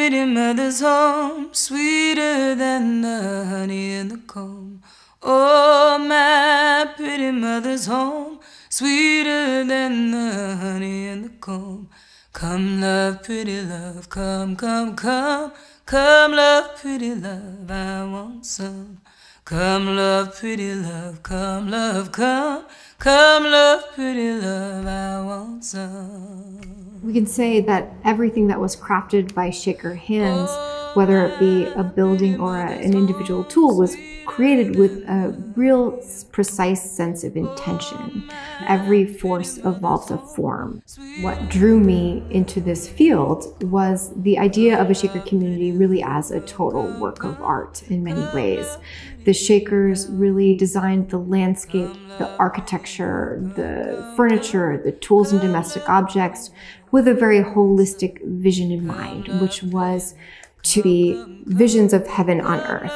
pretty mother's home, sweeter than the honey in the comb. Oh, my pretty mother's home, sweeter than the honey in the comb. Come, love, pretty love, come, come, come. Come, love, pretty love, I want some. Come, love, pretty love, come, love, come. Come, love, pretty love, I want some. We can say that everything that was crafted by Shaker hands, whether it be a building or an individual tool, was created with a real precise sense of intention. Every force evolves a form. What drew me into this field was the idea of a Shaker community really as a total work of art in many ways. The Shakers really designed the landscape, the architecture, the furniture, the tools and domestic objects with a very holistic vision in mind, which was to be visions of heaven on earth.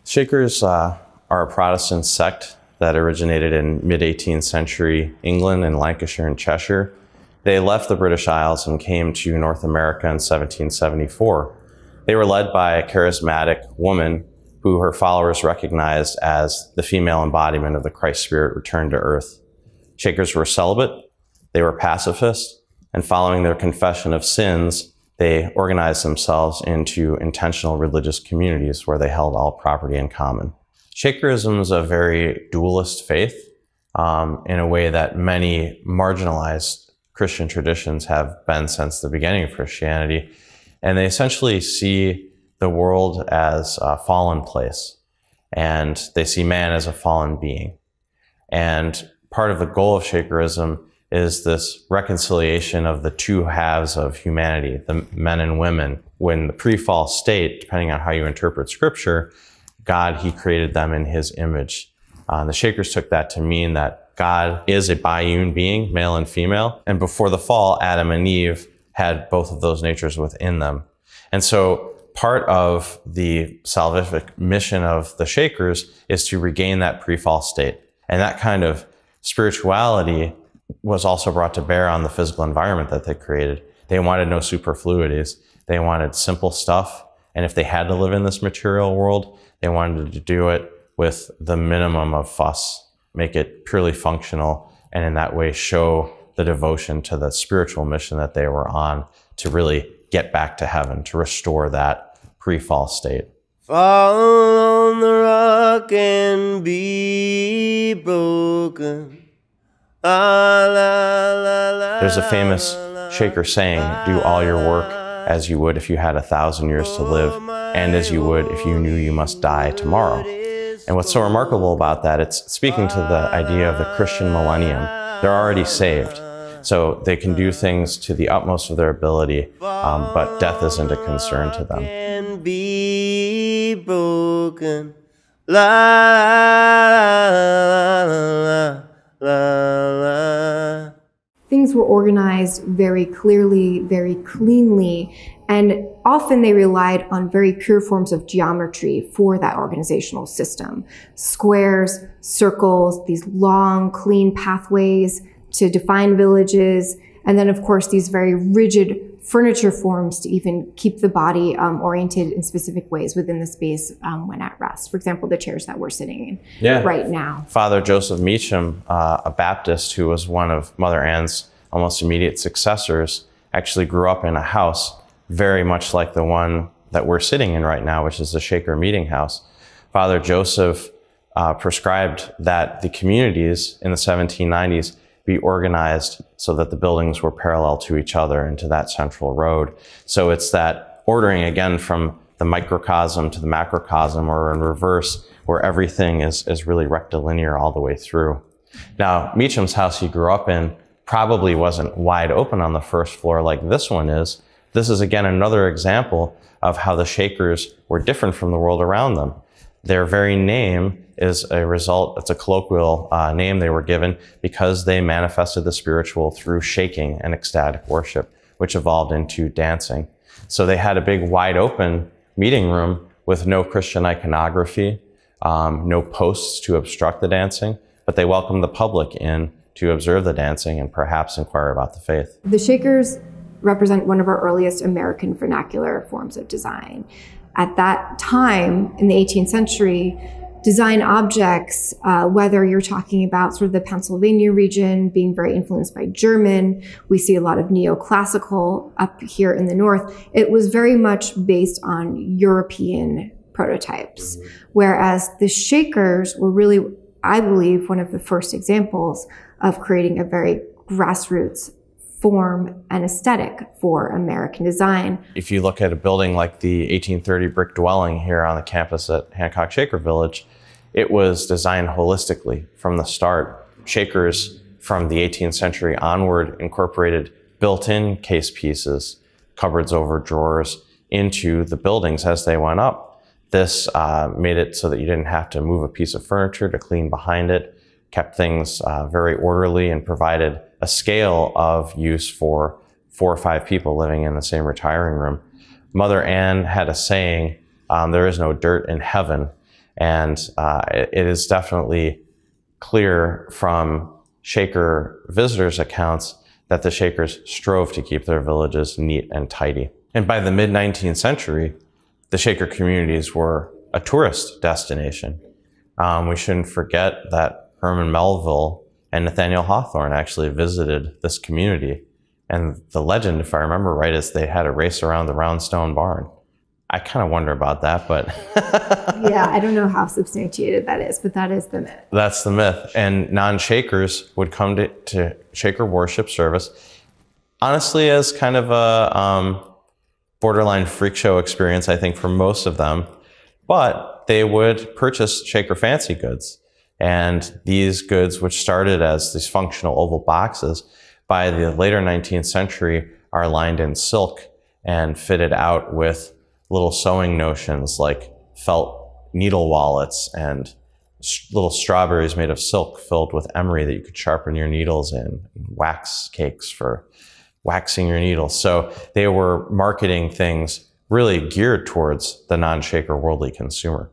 Shakers are a Protestant sect that originated in mid-18th century England in Lancashire and Cheshire. They left the British Isles and came to North America in 1774. They were led by a charismatic woman who her followers recognized as the female embodiment of the Christ spirit returned to earth. Shakers were celibate, they were pacifists, and following their confession of sins, they organized themselves into intentional religious communities where they held all property in common. Shakerism is a very dualist faith in a way that many marginalized Christian traditions have been since the beginning of Christianity. And they essentially see the world as a fallen place, and they see man as a fallen being. And part of the goal of Shakerism is this reconciliation of the two halves of humanity, the men and women. When the pre-fall state, depending on how you interpret scripture, God, he created them in his image. The Shakers took that to mean that God is a biune being, male and female. And before the fall, Adam and Eve had both of those natures within them. And so part of the salvific mission of the Shakers is to regain that pre-fall state. And that kind of spirituality was also brought to bear on the physical environment that they created. They wanted no superfluities. They wanted simple stuff. And if they had to live in this material world, they wanted to do it with the minimum of fuss, make it purely functional, and in that way show the devotion to the spiritual mission that they were on to really get back to heaven, to restore that pre-fall state. Fall on the rock and be broken. There's a famous Shaker saying, do all your work as you would if you had 1,000 years to live, and as you would if you knew you must die tomorrow. And what's so remarkable about that, it's speaking to the idea of the Christian millennium. They're already saved, so they can do things to the utmost of their ability, but death isn't a concern to them. And be broken. La, la, la, la, la. Things were organized very clearly, very cleanly, and often they relied on very pure forms of geometry for that organizational system. Squares, circles, these long, clean pathways to define villages, and then of course these very rigid furniture forms to even keep the body oriented in specific ways within the space when at rest. For example, the chairs that we're sitting in right now. Father Joseph Meacham, a Baptist who was one of Mother Ann's almost immediate successors, actually grew up in a house very much like the one that we're sitting in right now, which is the Shaker Meeting House. Father Joseph prescribed that the communities in the 1790s be organized so that the buildings were parallel to each other into that central road. So it's that ordering again from the microcosm to the macrocosm, or in reverse, where everything is really rectilinear all the way through. Now, Meacham's house he grew up in probably wasn't wide open on the first floor like this one is. This is again another example of how the Shakers were different from the world around them. Their very name is a result, it's a colloquial name they were given because they manifested the spiritual through shaking and ecstatic worship, which evolved into dancing. So they had a big wide open meeting room with no Christian iconography, no posts to obstruct the dancing, but they welcomed the public in to observe the dancing and perhaps inquire about the faith. The Shakers represent one of our earliest American vernacular forms of design. At that time, in the 18th century, design objects, whether you're talking about sort of the Pennsylvania region being very influenced by German, we see a lot of neoclassical up here in the north, it was very much based on European prototypes. Whereas the Shakers were really, I believe, one of the first examples of creating a very grassroots form and aesthetic for American design. If you look at a building like the 1830 brick dwelling here on the campus at Hancock Shaker Village, it was designed holistically from the start. Shakers from the 18th century onward incorporated built-in case pieces, cupboards over drawers, into the buildings as they went up. This made it so that you didn't have to move a piece of furniture to clean behind it, kept things very orderly, and provided a scale of use for 4 or 5 people living in the same retiring room. Mother Ann had a saying, there is no dirt in heaven. And it is definitely clear from Shaker visitors' accounts that the Shakers strove to keep their villages neat and tidy. And by the mid-19th century, the Shaker communities were a tourist destination. We shouldn't forget that Herman Melville and Nathaniel Hawthorne actually visited this community. And the legend, if I remember right, is they had a race around the round stone barn. I kind of wonder about that, but... Yeah, I don't know how substantiated that is, but that is the myth. That's the myth. And non-Shakers would come to Shaker worship service, honestly, as kind of a borderline freak show experience, I think, for most of them. But they would purchase Shaker fancy goods. And these goods, which started as these functional oval boxes, by the later 19th century are lined in silk and fitted out with little sewing notions like felt needle wallets and little strawberries made of silk filled with emery that you could sharpen your needles in, wax cakes for waxing your needles. So they were marketing things really geared towards the non-Shaker worldly consumer.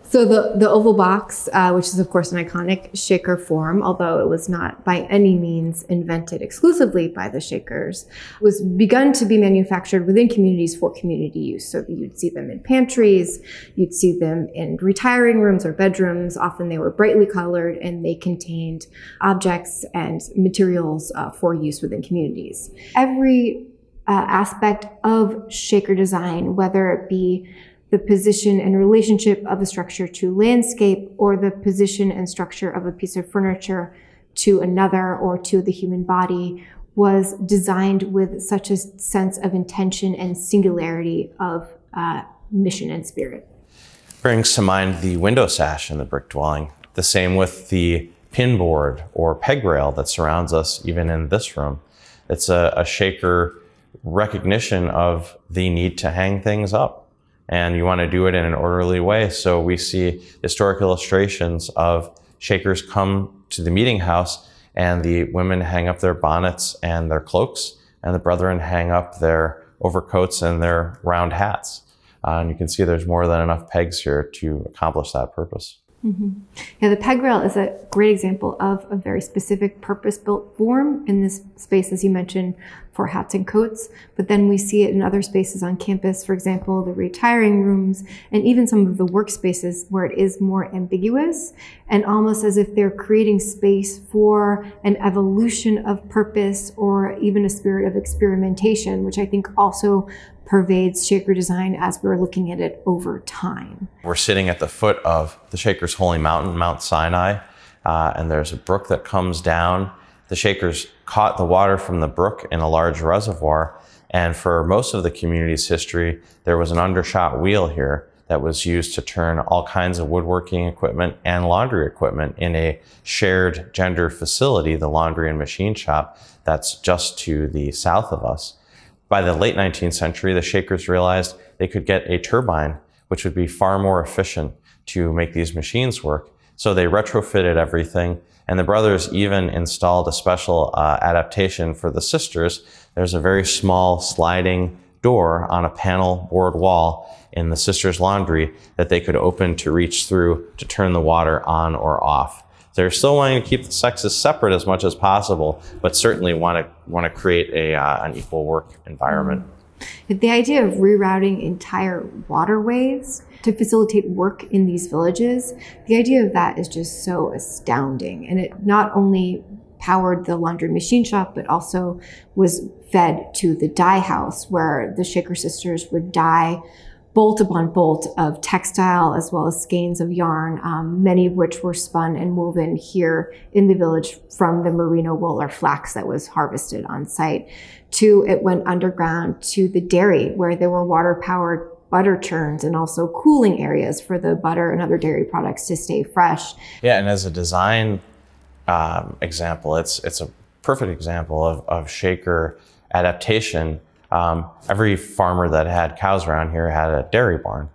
So the oval box, which is of course an iconic Shaker form, although it was not by any means invented exclusively by the Shakers, was begun to be manufactured within communities for community use. So you'd see them in pantries, you'd see them in retiring rooms or bedrooms. Often they were brightly colored and they contained objects and materials for use within communities. Every aspect of Shaker design, whether it be the position and relationship of a structure to landscape or the position and structure of a piece of furniture to another or to the human body, was designed with such a sense of intention and singularity of mission and spirit. Brings to mind the window sash in the brick dwelling. The same with the pin board or peg rail that surrounds us even in this room. It's a Shaker recognition of the need to hang things up. And you want to do it in an orderly way. So we see historic illustrations of Shakers come to the meeting house and the women hang up their bonnets and their cloaks, and the brethren hang up their overcoats and their round hats. And you can see there's more than enough pegs here to accomplish that purpose. Mm-hmm. Yeah, the peg rail is a great example of a very specific purpose-built form in this space, as you mentioned, for hats and coats. But then we see it in other spaces on campus, for example, the retiring rooms, and even some of the workspaces where it is more ambiguous and almost as if they're creating space for an evolution of purpose or even a spirit of experimentation, which I think also pervades Shaker design as we're looking at it over time. We're sitting at the foot of the Shakers' holy mountain, Mount Sinai, and there's a brook that comes down. The Shakers caught the water from the brook in a large reservoir, and for most of the community's history, there was an undershot wheel here that was used to turn all kinds of woodworking equipment and laundry equipment in a shared gender facility, the laundry and machine shop, that's just to the south of us. By the late 19th century, the Shakers realized they could get a turbine, which would be far more efficient to make these machines work. So they retrofitted everything, and the brothers even installed a special adaptation for the sisters. There's a very small sliding door on a panel board wall in the sisters' laundry that they could open to reach through to turn the water on or off. They're still wanting to keep the sexes separate as much as possible, but certainly want to create an equal work environment. The idea of rerouting entire waterways to facilitate work in these villages, the idea of that is just so astounding. And it not only powered the laundry machine shop, but also was fed to the dye house, where the Shaker sisters would dye bolt upon bolt of textile as well as skeins of yarn, many of which were spun and woven here in the village from the merino wool or flax that was harvested on site. It went underground to the dairy, where there were water-powered butter churns and also cooling areas for the butter and other dairy products to stay fresh. Yeah, and as a design example, it's a perfect example of Shaker adaptation. Every farmer that had cows around here had a dairy barn.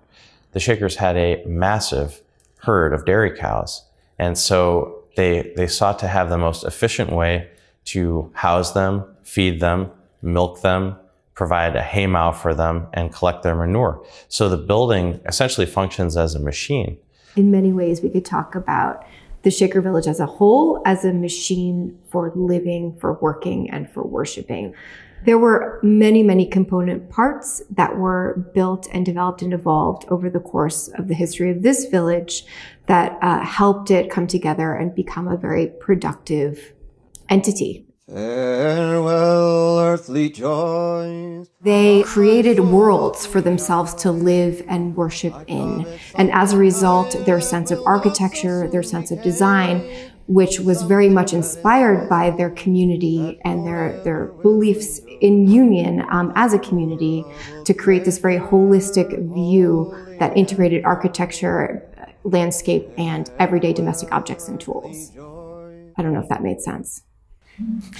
The Shakers had a massive herd of dairy cows. And so they sought to have the most efficient way to house them, feed them, milk them, provide a haymow for them, and collect their manure. So the building essentially functions as a machine. In many ways, we could talk about the Shaker Village as a whole as a machine for living, for working, and for worshiping. There were many, many component parts that were built and developed and evolved over the course of the history of this village that helped it come together and become a very productive entity. Farewell, earthly joys. They created worlds for themselves to live and worship in. And as a result, their sense of architecture, their sense of design, which was very much inspired by their community and their beliefs in union as a community, to create this very holistic view that integrated architecture, landscape, and everyday domestic objects and tools. I don't know if that made sense.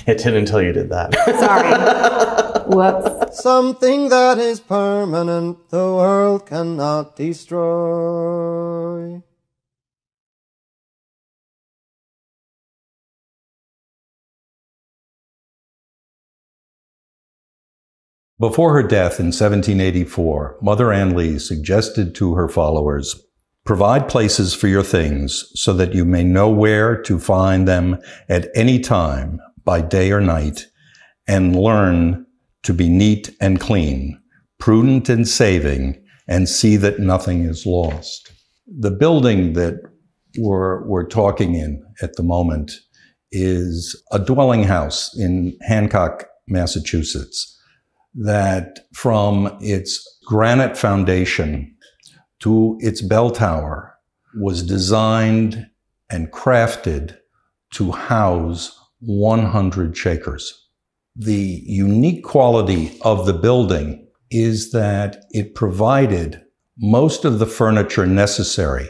It did until you did that. Sorry. Whoops. Something that is permanent, the world cannot destroy. Before her death in 1784, Mother Ann Lee suggested to her followers, "Provide places for your things so that you may know where to find them at any time, by day or night, and learn to be neat and clean, prudent and saving, and see that nothing is lost." The building that we're talking in at the moment is a dwelling house in Hancock, Massachusetts, that from its granite foundation to its bell tower was designed and crafted to house 100 Shakers. The unique quality of the building is that it provided most of the furniture necessary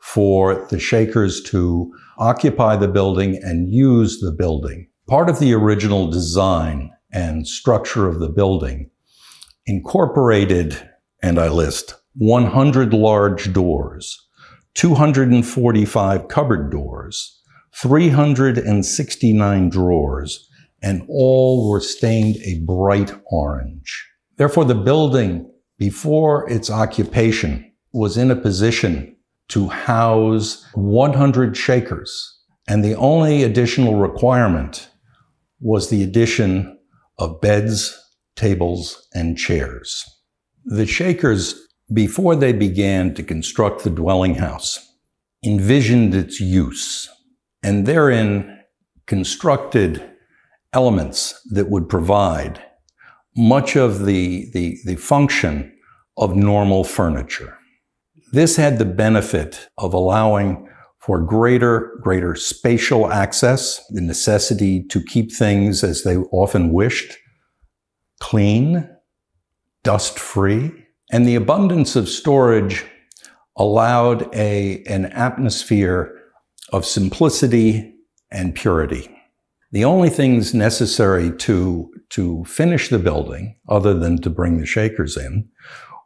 for the Shakers to occupy the building and use the building. Part of the original design and structure of the building incorporated, and I list, 100 large doors, 245 cupboard doors, 369 drawers, and all were stained a bright orange. Therefore, the building, before its occupation, was in a position to house 100 Shakers, and the only additional requirement was the addition of beds, tables, and chairs. The Shakers, before they began to construct the dwelling house, envisioned its use, and therein constructed elements that would provide much of the function of normal furniture. This had the benefit of allowing for greater spatial access, the necessity to keep things as they often wished, clean, dust-free, and the abundance of storage allowed an atmosphere of simplicity and purity. The only things necessary to finish the building, other than to bring the Shakers in,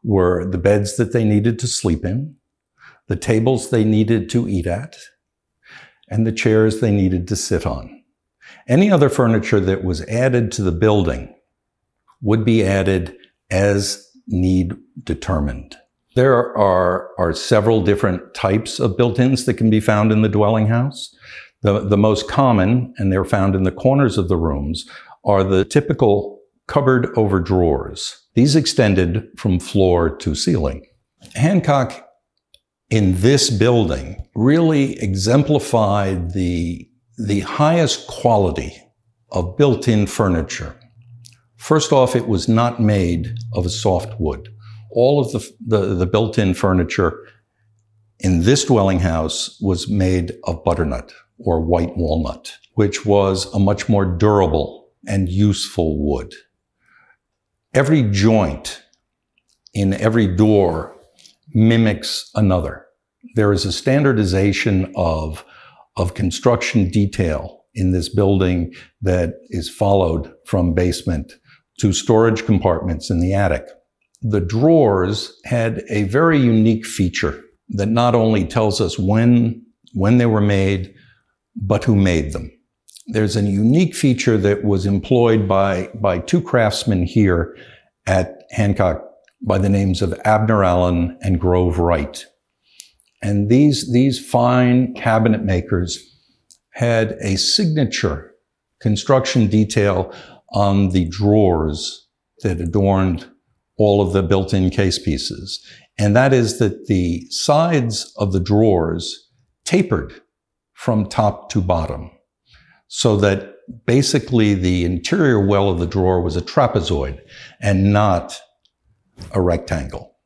were the beds that they needed to sleep in, the tables they needed to eat at, and the chairs they needed to sit on. Any other furniture that was added to the building would be added as need determined. There are several different types of built-ins that can be found in the dwelling house. The most common, and they're found in the corners of the rooms, are the typical cupboard over drawers. These extended from floor to ceiling. Hancock, in this building, really exemplified the highest quality of built-in furniture. First off, it was not made of a soft wood. All of the built-in furniture in this dwelling house was made of butternut or white walnut, which was a much more durable and useful wood. Every joint in every door mimics another. There is a standardization of construction detail in this building that is followed from basement to storage compartments in the attic. The drawers had a very unique feature that not only tells us when they were made, but who made them. There's a unique feature that was employed by two craftsmen here at Hancock by the names of Abner Allen and Grove Wright. And these fine cabinet makers had a signature construction detail on the drawers that adorned all of the built-in case pieces. And that is that the sides of the drawers tapered from top to bottom, so that basically the interior well of the drawer was a trapezoid and not a rectangle.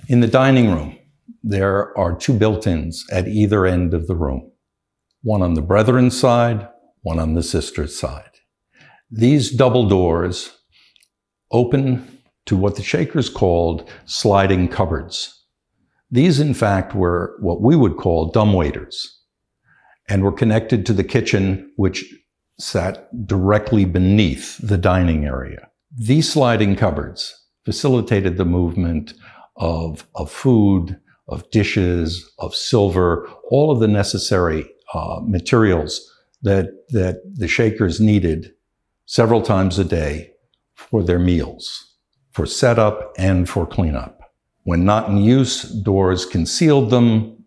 In the dining room, there are two built-ins at either end of the room, one on the brethren's side, one on the sister's side. These double doors open to what the Shakers called sliding cupboards. These, in fact, were what we would call dumbwaiters and were connected to the kitchen, which sat directly beneath the dining area. These sliding cupboards facilitated the movement of food, of dishes, of silver, all of the necessary materials that the Shakers needed several times a day for their meals, for setup and for cleanup. When not in use, doors concealed them,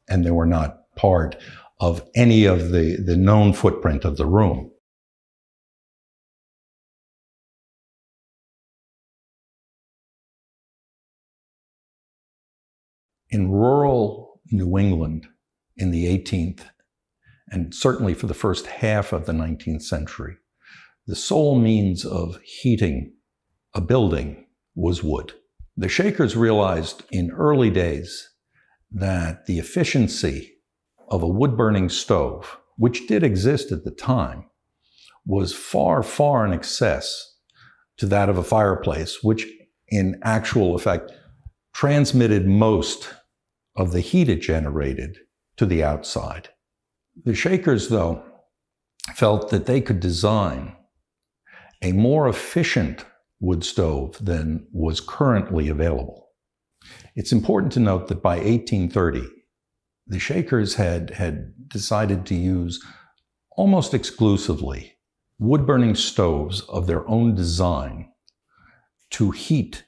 and they were not part of any of the known footprint of the room. In rural New England in the 18th, and certainly for the first half of the 19th century, the sole means of heating a building was wood. The Shakers realized in early days that the efficiency of a wood-burning stove, which did exist at the time, was far, far in excess to that of a fireplace, which in actual effect transmitted most of the heat it generated to the outside. The Shakers, though, felt that they could design a more efficient wood stove than was currently available. It's important to note that by 1830, the Shakers had decided to use almost exclusively wood-burning stoves of their own design to heat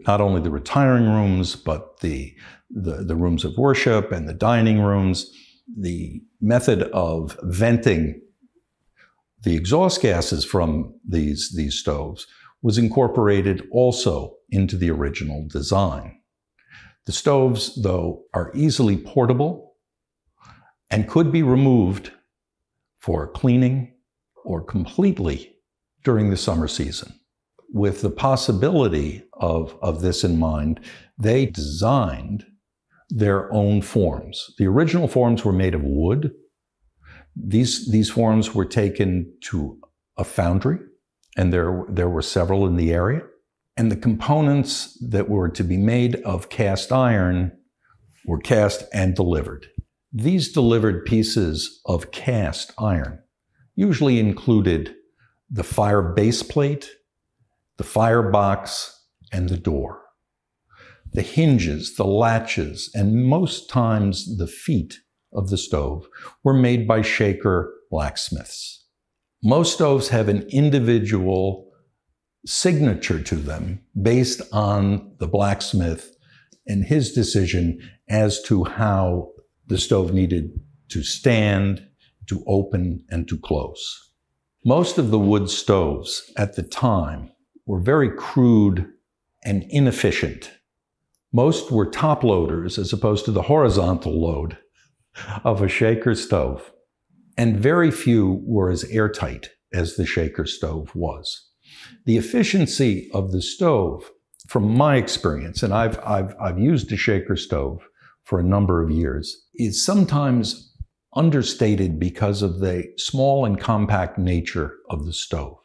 not only the retiring rooms, but the rooms of worship and the dining rooms. The method of venting the exhaust gases from these stoves was incorporated also into the original design. The stoves, though, are easily portable and could be removed for cleaning or completely during the summer season. With the possibility of this in mind, they designed their own forms. The original forms were made of wood. These forms were taken to a foundry, and there were several in the area. And the components that were to be made of cast iron were cast and delivered. These delivered pieces of cast iron usually included the fire base plate, the firebox, and the door. The hinges, the latches, and most times the feet of the stove were made by Shaker blacksmiths. Most stoves have an individual signature to them based on the blacksmith and his decision as to how the stove needed to stand, to open, and to close. Most of the wood stoves at the time were very crude and inefficient. Most were top loaders as opposed to the horizontal load of a shaker stove. And very few were as airtight as the shaker stove was. The efficiency of the stove, from my experience, and I've used a shaker stove for a number of years, is sometimes understated because of the small and compact nature of the stove.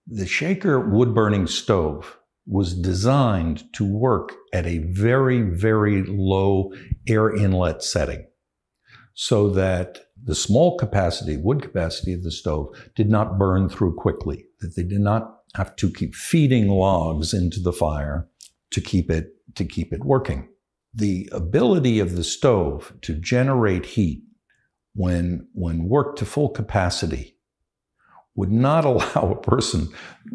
The shaker wood-burning stove was designed to work at a very, very low air inlet setting so that the small capacity, wood capacity of the stove did not burn through quickly, that they did not have to keep feeding logs into the fire to keep it working. The ability of the stove to generate heat when worked to full capacity would not allow a person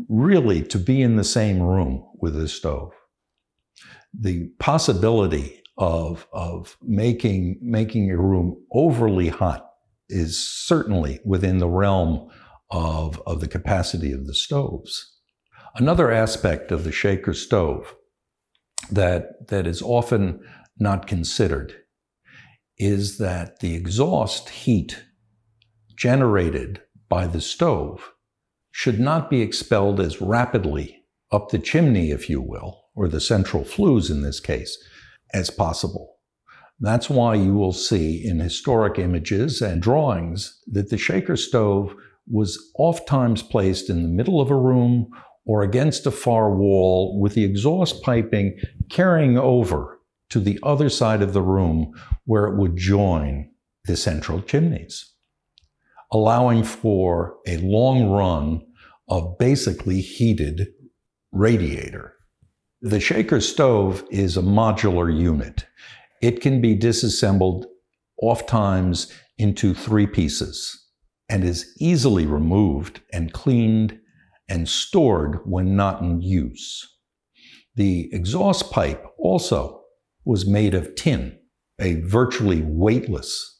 really to be in the same room with the stove. The possibility of making a room overly hot is certainly within the realm of the capacity of the stoves. Another aspect of the shaker stove that is often not considered is that the exhaust heat generated by the stove should not be expelled as rapidly up the chimney, if you will, or the central flues in this case, as possible. That's why you will see in historic images and drawings that the shaker stove was oftentimes placed in the middle of a room or against a far wall with the exhaust piping carrying over to the other side of the room where it would join the central chimneys, allowing for a long run of basically heated radiator. The shaker stove is a modular unit. It can be disassembled oftentimes into 3 pieces and is easily removed and cleaned and stored when not in use. The exhaust pipe also was made of tin, a virtually weightless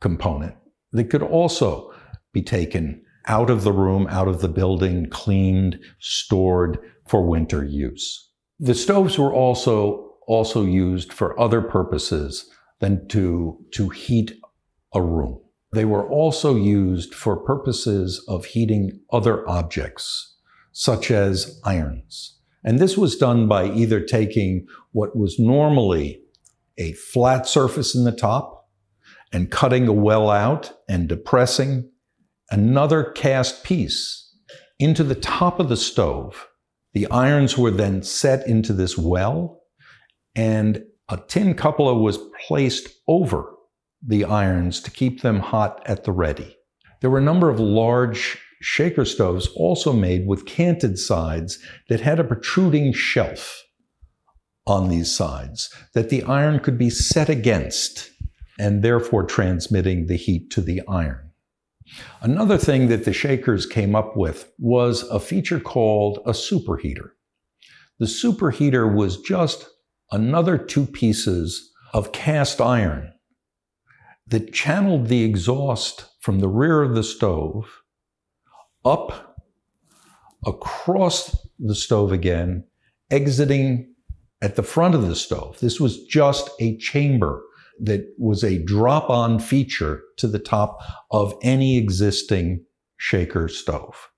component that could also be taken out of the room, out of the building, cleaned, stored for winter use. The stoves were also used for other purposes than to heat a room. They were also used for purposes of heating other objects, such as irons. And this was done by either taking what was normally a flat surface in the top and cutting a well out and depressing another cast piece into the top of the stove. The irons were then set into this well, and a tin cupola was placed over the irons to keep them hot at the ready. There were a number of large shaker stoves also made with canted sides that had a protruding shelf on these sides that the iron could be set against, and therefore transmitting the heat to the iron. Another thing that the shakers came up with was a feature called a superheater. The superheater was just another 2 pieces of cast iron that channeled the exhaust from the rear of the stove up across the stove again, exiting at the front of the stove. This was just a chamber that was a drop-on feature to the top of any existing shaker stove.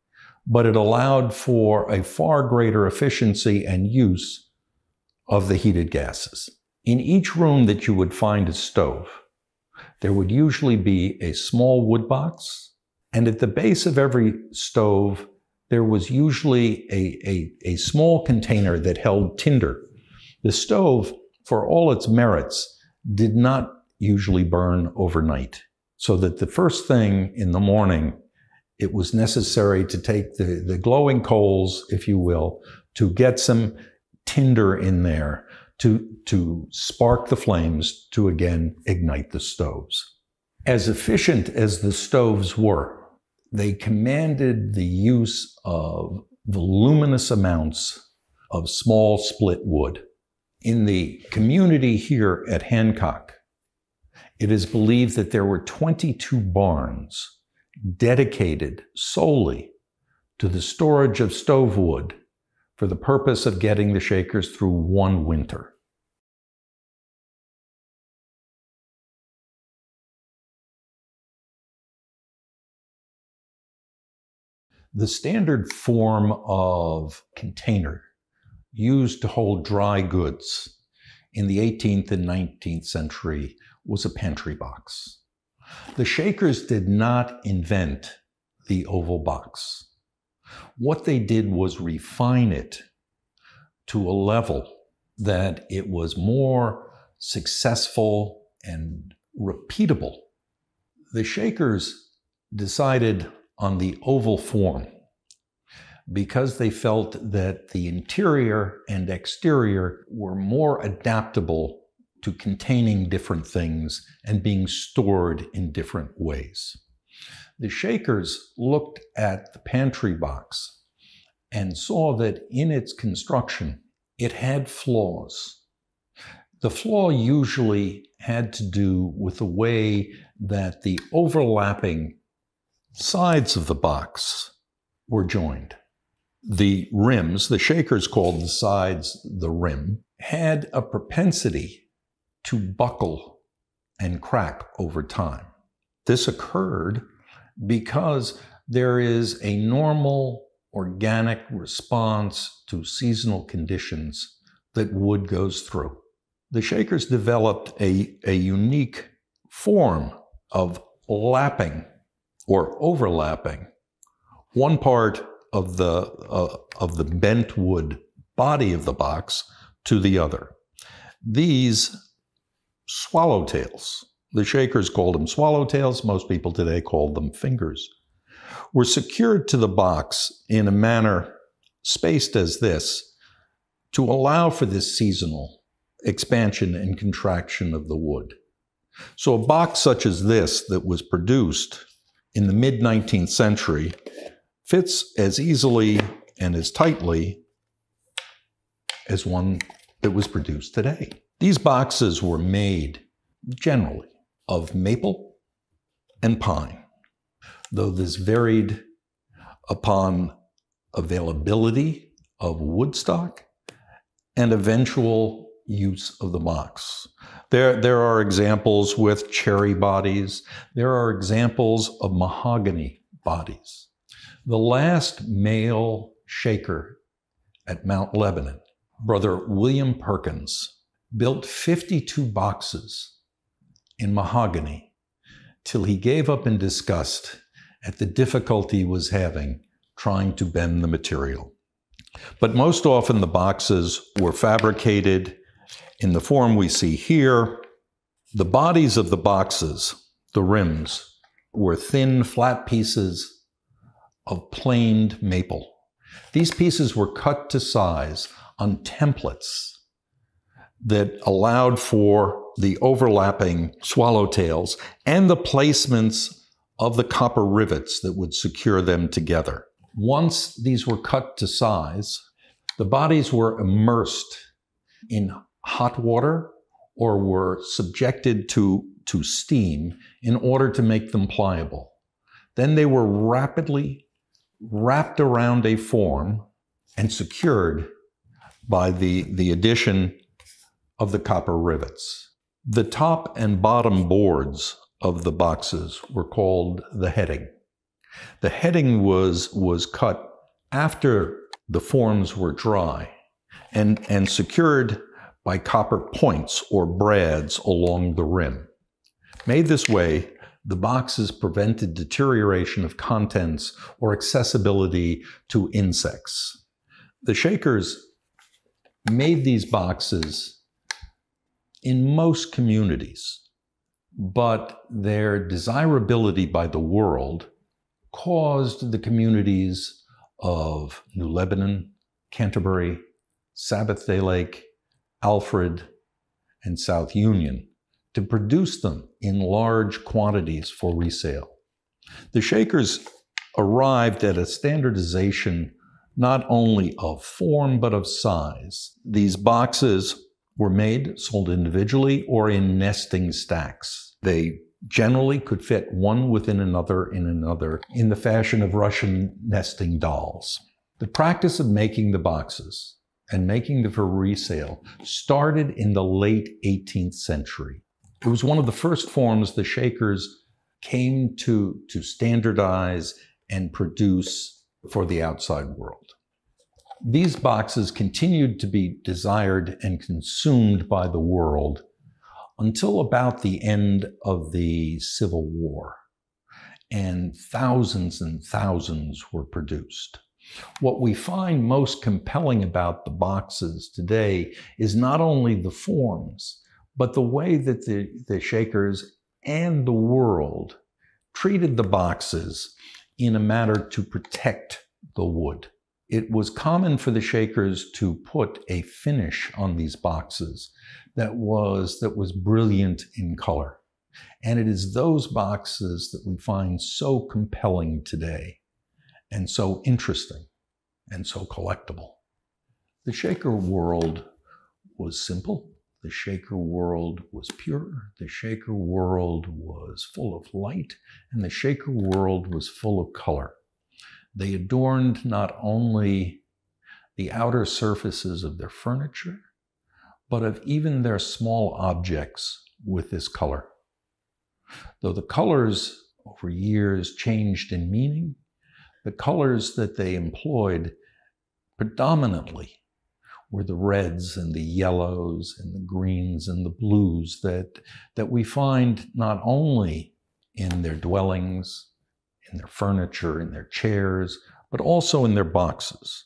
But it allowed for a far greater efficiency and use of the heated gases. In each room that you would find a stove, there would usually be a small wood box, and at the base of every stove, there was usually a small container that held tinder. The stove, for all its merits, did not usually burn overnight, so that the first thing in the morning, it was necessary to take the glowing coals, if you will, to get some tinder in there to spark the flames to again ignite the stoves. As efficient as the stoves were, they commanded the use of voluminous amounts of small split wood. In the community here at Hancock, it is believed that there were 22 barns dedicated solely to the storage of stove wood for the purpose of getting the Shakers through one winter. The standard form of container used to hold dry goods in the 18th and 19th century was a pantry box. The Shakers did not invent the oval box. What they did was refine it to a level that it was more successful and repeatable. The Shakers decided on the oval form because they felt that the interior and exterior were more adaptable to containing different things and being stored in different ways. The Shakers looked at the pantry box and saw that in its construction, it had flaws. The flaw usually had to do with the way that the overlapping sides of the box were joined. The rims, the Shakers called the sides the rim, had a propensity to buckle and crack over time. This occurred because there is a normal organic response to seasonal conditions that wood goes through. The Shakers developed a unique form of lapping or overlapping one part of the bent wood body of the box to the other. These swallowtails, the Shakers called them swallowtails, most people today call them fingers, were secured to the box in a manner spaced as this to allow for this seasonal expansion and contraction of the wood. So a box such as this that was produced in the mid-19th century fits as easily and as tightly as one that was produced today. These boxes were made generally of maple and pine, though this varied upon availability of wood stock and eventual use of the box. There are examples with cherry bodies. There are examples of mahogany bodies. The last male Shaker at Mount Lebanon, Brother William Perkins, built 52 boxes in mahogany till he gave up in disgust at the difficulty he was having trying to bend the material. But most often the boxes were fabricated in the form we see here. The bodies of the boxes, the rims, were thin, flat pieces of planed maple. These pieces were cut to size on templates that allowed for the overlapping swallowtails and the placements of the copper rivets that would secure them together. Once these were cut to size, the bodies were immersed in hot water or were subjected to steam in order to make them pliable. Then they were rapidly wrapped around a form and secured by the addition of the copper rivets. The top and bottom boards of the boxes were called the heading. The heading was cut after the forms were dry and secured by copper points or brads along the rim. Made this way, the boxes prevented deterioration of contents or accessibility to insects. The Shakers made these boxes in most communities, but their desirability by the world caused the communities of New Lebanon, Canterbury, Sabbath Day Lake, Alfred, and South Union to produce them in large quantities for resale. The Shakers arrived at a standardization not only of form but of size. These boxes were made, sold individually or in nesting stacks. They generally could fit one within another in the fashion of Russian nesting dolls. The practice of making the boxes and making them for resale started in the late 18th century. It was one of the first forms the Shakers came to standardize and produce for the outside world. These boxes continued to be desired and consumed by the world until about the end of the Civil War, and thousands were produced. What we find most compelling about the boxes today is not only the forms, but the way that the Shakers and the world treated the boxes in a manner to protect the wood. It was common for the Shakers to put a finish on these boxes that was brilliant in color. And it is those boxes that we find so compelling today and so interesting and so collectible. The Shaker world was simple. The Shaker world was pure. The Shaker world was full of light. And the Shaker world was full of color. They adorned not only the outer surfaces of their furniture, but of even their small objects with this color. Though the colors over years changed in meaning, the colors that they employed predominantly were the reds and the yellows and the greens and the blues that we find not only in their dwellings, in their furniture, in their chairs, but also in their boxes.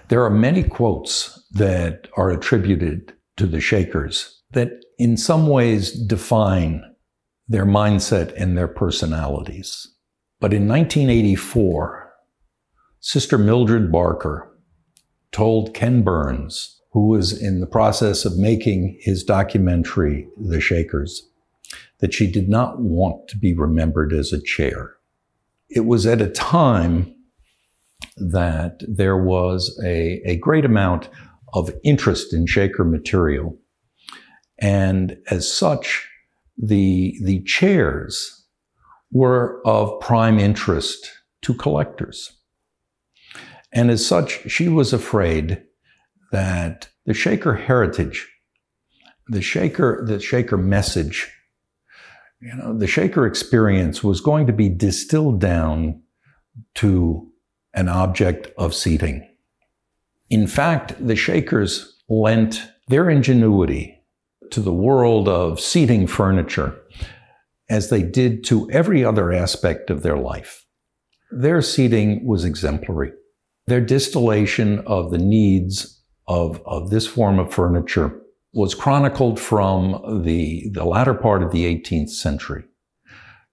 There are many quotes that are attributed to the Shakers that in some ways define their mindset and their personalities. But in 1984, Sister Mildred Barker told Ken Burns, who was in the process of making his documentary, The Shakers, that she did not want to be remembered as a chair. It was at a time that there was a great amount of interest in Shaker material. And as such, the chairs were of prime interest to collectors. And as such, she was afraid that the Shaker heritage, the Shaker message, the Shaker experience was going to be distilled down to an object of seating. In fact, the Shakers lent their ingenuity to the world of seating furniture as they did to every other aspect of their life. Their seating was exemplary. Their distillation of the needs of this form of furniture was chronicled from the latter part of the 18th century.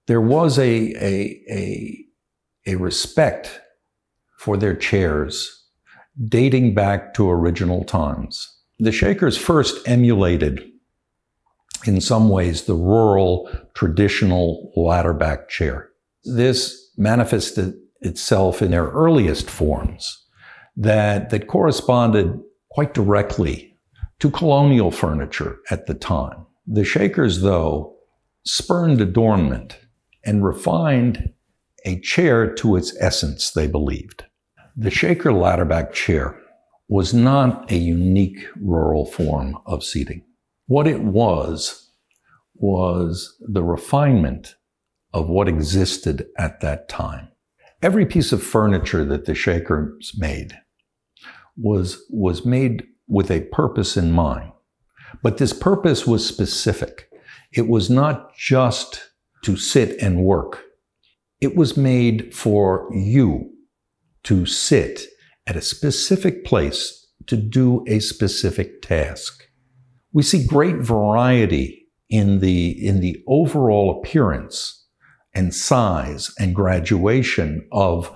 There was a respect for their chairs dating back to original times. The Shakers first emulated, in some ways, the rural, traditional ladder-back chair. This manifested itself in their earliest forms that corresponded quite directly to colonial furniture at the time. The Shakers, though, spurned adornment and refined a chair to its essence, they believed. The Shaker ladderback chair was not a unique rural form of seating. What it was the refinement of what existed at that time. Every piece of furniture that the Shakers made was made with a purpose in mind. But this purpose was specific. It was not just to sit and work. It was made for you to sit at a specific place to do a specific task. We see great variety in the overall appearance and size and graduation of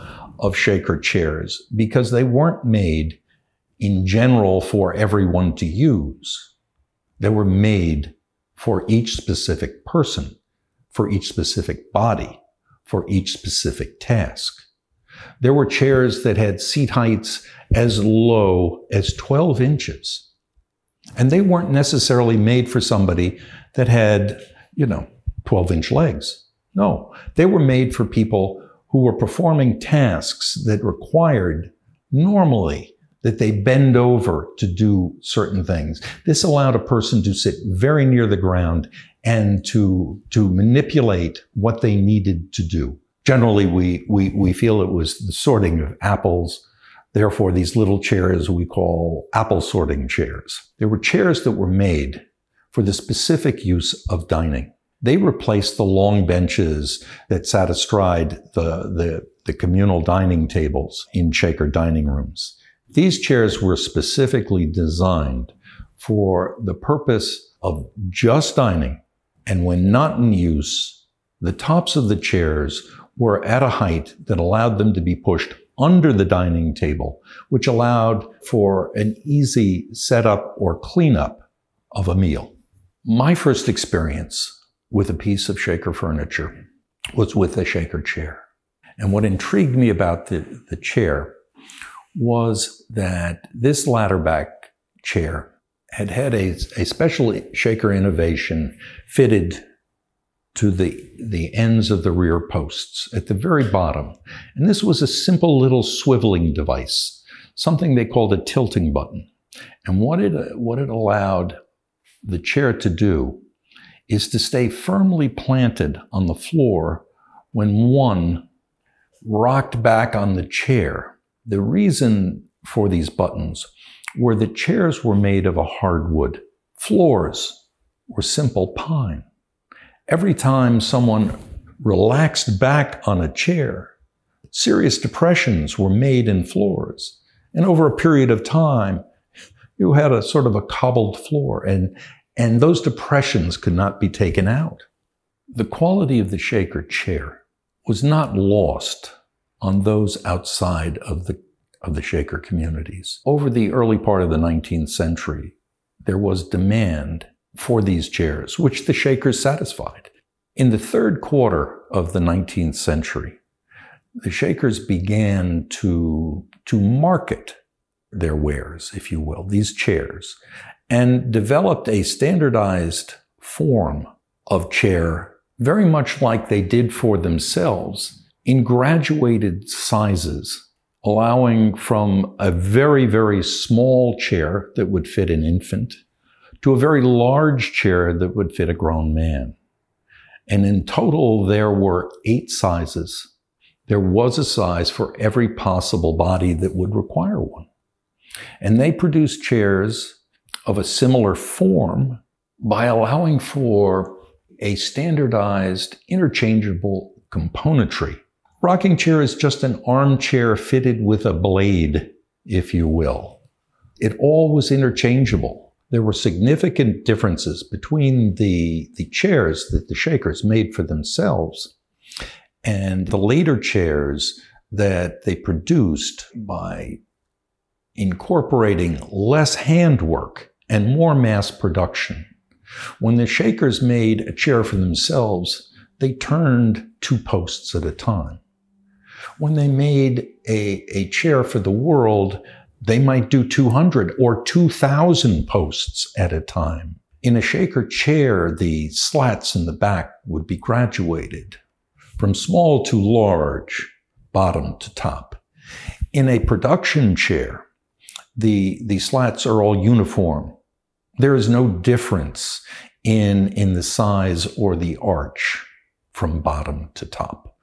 Shaker chairs because they weren't made in general for everyone to use. They were made for each specific person, for each specific body, for each specific task. There were chairs that had seat heights as low as 12 inches. And they weren't necessarily made for somebody that had, 12-inch legs. No, they were made for people who were performing tasks that required normally that they bend over to do certain things. This allowed a person to sit very near the ground and to manipulate what they needed to do. Generally, we feel it was the sorting of apples. Therefore, these little chairs we call apple sorting chairs. There were chairs that were made for the specific use of dining. They replaced the long benches that sat astride the communal dining tables in Shaker dining rooms. These chairs were specifically designed for the purpose of just dining, and when not in use, the tops of the chairs were at a height that allowed them to be pushed under the dining table, which allowed for an easy setup or cleanup of a meal. My first experience with a piece of Shaker furniture was with a Shaker chair. And what intrigued me about the chair was that this ladderback chair had a special Shaker innovation fitted to the ends of the rear posts at the very bottom. And this was a simple little swiveling device, something they called a tilting button. And what it allowed the chair to do is to stay firmly planted on the floor when one rocked back on the chair. The reason for these buttons were that chairs were made of a hardwood. Floors were simple pine. Every time someone relaxed back on a chair, serious depressions were made in floors. And over a period of time, you had a sort of a cobbled floor, and those depressions could not be taken out. The quality of the Shaker chair was not lost on those outside of the Shaker communities. Over the early part of the 19th century, there was demand for these chairs, which the Shakers satisfied. In the third quarter of the 19th century, the Shakers began to market their wares, if you will, these chairs, and developed a standardized form of chair, very much like they did for themselves, in graduated sizes, allowing from a very, very small chair that would fit an infant to a very large chair that would fit a grown man. And in total, there were 8 sizes. There was a size for every possible body that would require one. And they produced chairs of a similar form by allowing for a standardized, interchangeable componentry. Rocking chair is just an armchair fitted with a blade, if you will. It all was interchangeable. There were significant differences between the chairs that the Shakers made for themselves and the later chairs that they produced by incorporating less handwork and more mass production. When the Shakers made a chair for themselves, they turned 2 posts at a time. When they made a chair for the world, they might do 200 or 2,000 posts at a time. In a Shaker chair, the slats in the back would be graduated from small to large, bottom to top. In a production chair, the slats are all uniform. There is no difference in the size or the arch from bottom to top.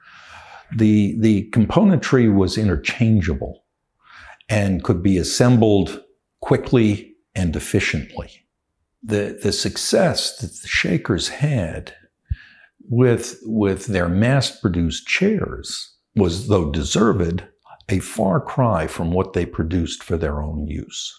The componentry was interchangeable and could be assembled quickly and efficiently. The success that the Shakers had with their mass-produced chairs was, though deserved, a far cry from what they produced for their own use.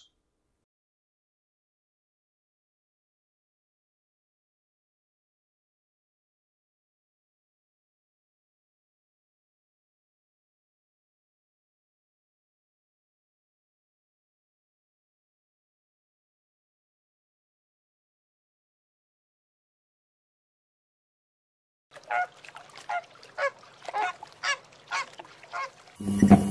you.